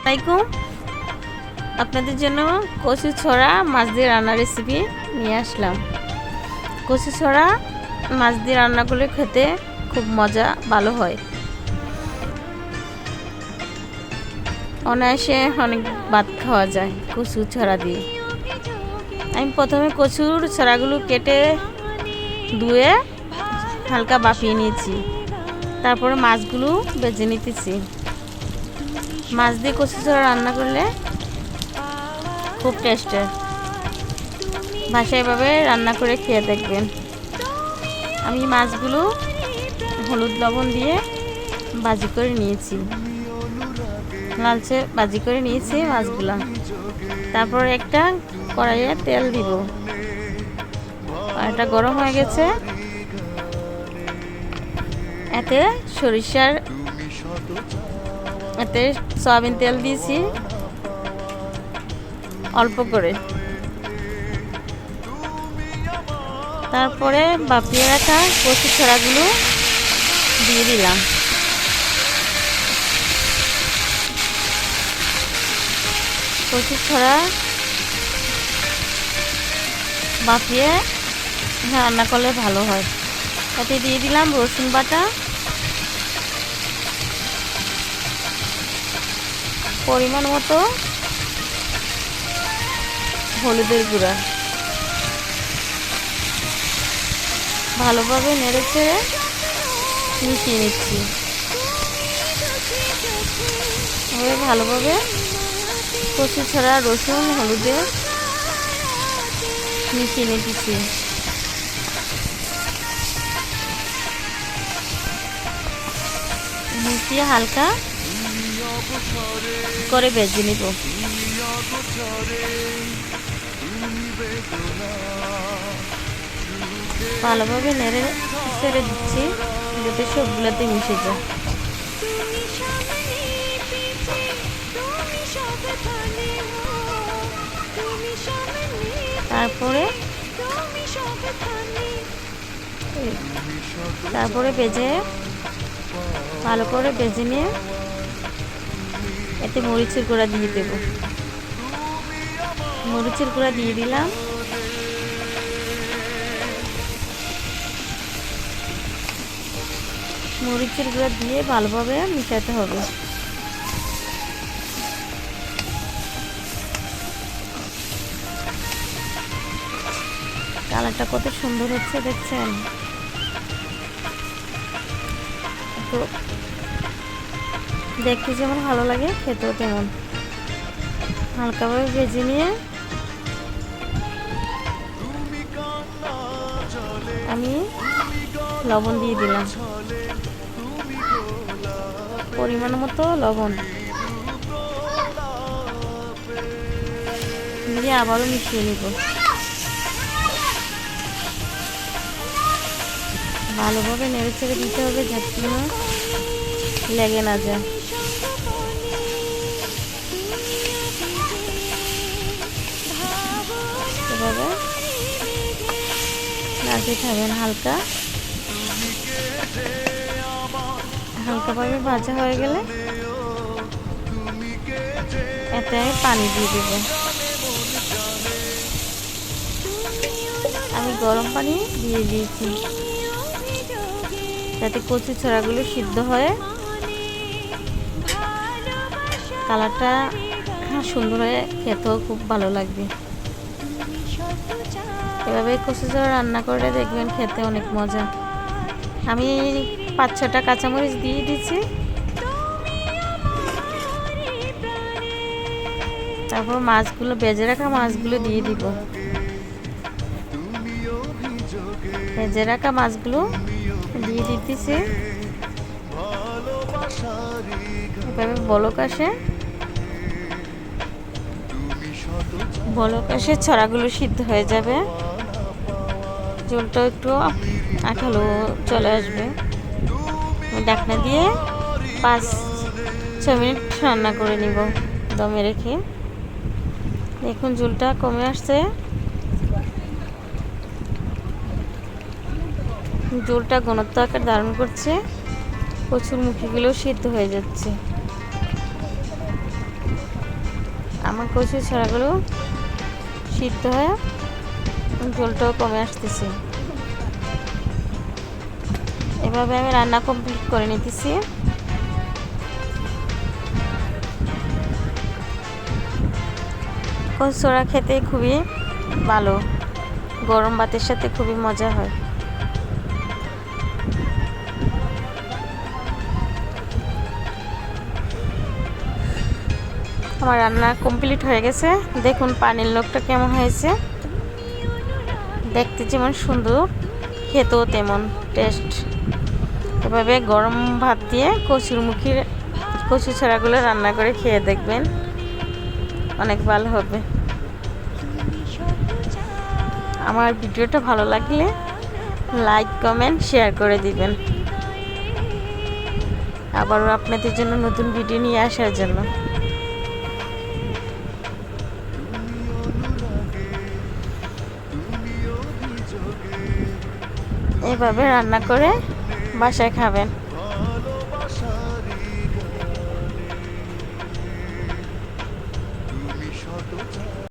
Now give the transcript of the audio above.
আসসালামাইকুম। আপনাদের জন্য কচু ছড়া মাছ দিয়ে রান্নার রেসিপি নিয়ে আসলাম। কচু ছড়া মাছ দিয়ে রান্না করলে খেতে খুব মজা ভালো হয়। অনায়াসে অনেক ভাত খাওয়া যায় কচু ছড়া দিয়ে। আমি প্রথমে কচুর ছড়াগুলো কেটে ধুয়ে হালকা বাপিয়ে নিয়েছি, তারপরে মাছগুলো ভেজে নিতেছি। মাছ দিয়ে কচু ছড়া রান্না করলে খুব টেস্টের। বাসায় এভাবে রান্না করে খেয়ে দেখবেন। আমি মাছগুলো হলুদ লবণ দিয়ে ভাজি করে নিয়েছি, লালচে ভাজি করে নিয়েছি মাছগুলো। তারপর একটা কড়াইয়ে তেল দিব, কড়াইটা গরম হয়ে গেছে। এতে সয়াবিন তেল দিয়েছি অল্প করে। তারপরে বাপিয়ে রাখা কচু ছড়াগুলো দিয়ে দিলাম। কচু ছড়া বাপিয়ে রান্না করলে ভালো হয়। তাতে দিয়ে দিলাম রসুন বাটা, পরিমাণ মতো হলুদের গুঁড়া। ভালোভাবে নেড়ে চেড়ে মিশিয়ে নিচ্ছি। ভালোভাবে কচু ছড়া রসুন হলুদে মিশিয়ে নিতেছি। মিশিয়ে হালকা করে ভেজে নিব। ভালোভাবে নেড়ে ছেড়ে দিচ্ছি যাতে সবগুলোতে মিশে যায়। তারপরে ভালো করে ভেজে নিয়ে এতে মরিচের গুঁড়া দিয়ে দেব। মরিচের গুঁড়া দিয়ে দিলাম। মরিচের গুঁড়া দিয়ে ভালোভাবে মিশাতে হবে। কালারটা কত সুন্দর হচ্ছে দেখছেন। তো দেখতে যেমন ভালো লাগে খেতেও তেমন। হালকাভাবে ভেজে নিয়ে আমি লবণ দিয়ে দিলাম, পরিমাণ মতো লবণ দিয়ে আবারও মিশিয়ে নিব। ভালোভাবে নেড়ে ছেড়ে দিতে হবে যাতে না লেগে না যায়। এভাবে নাড়তে থাকবেন। হালকাভাবে ভাজা হয়ে গেলে এতে আমি পানি দিয়ে দেব। আমি গরম পানি দিয়ে দিয়েছি যাতে কচু ছড়াগুলো সিদ্ধ হয়ে কালারটা সুন্দর হয়ে খেতেও খুব ভালো লাগবে। এভাবে কচু ছড়া রান্না করে দেখবেন খেতে অনেক মজা। আমি 5-6টা কাঁচামরিচ দিয়ে দিচ্ছি। তারপর ভেজে রাখা মাছগুলো দিয়ে দিব। ভেজে রাখা মাছগুলো দিয়ে দিতেছি। এভাবে বলক আসে ছড়াগুলো সিদ্ধ হয়ে যাবে। ঝোলটা একটু আঠালো চলে আসবে। ঢাকনা দিয়ে 5-6 মিনিট রান্না করে নিব দমে রেখে। দেখুন ঝোলটা কমে আসছে। ঝোলটা ঘনত্ব আকার ধারণ করছে। কচুর মুখিগুলো সিদ্ধ হয়ে যাচ্ছে। আমার কচু ছড়াগুলো সিদ্ধ হয়ে ঝোলটাও কমে আসতেছে। এভাবে আমি রান্না কমপ্লিট করে নিতেছি। কচু ছড়া খেতে খুবই ভালো, গরম ভাতের সাথে খুবই মজা হয়। আমার রান্না কমপ্লিট হয়ে গেছে। দেখুন পানির লোকটা কেমন হয়েছে, দেখতে যেমন সুন্দর, খেতেও তেমন টেস্ট। এভাবে গরম ভাত দিয়ে কচু ছড়াগুলো রান্না করে খেয়ে দেখবেন, অনেক ভালো হবে। আমার ভিডিওটা ভালো লাগলে লাইক কমেন্ট শেয়ার করে দিবেন, আবারও আপনাদের জন্য নতুন ভিডিও নিয়ে আসার জন্য। এভাবে রান্না করে বাসায় খাবেন।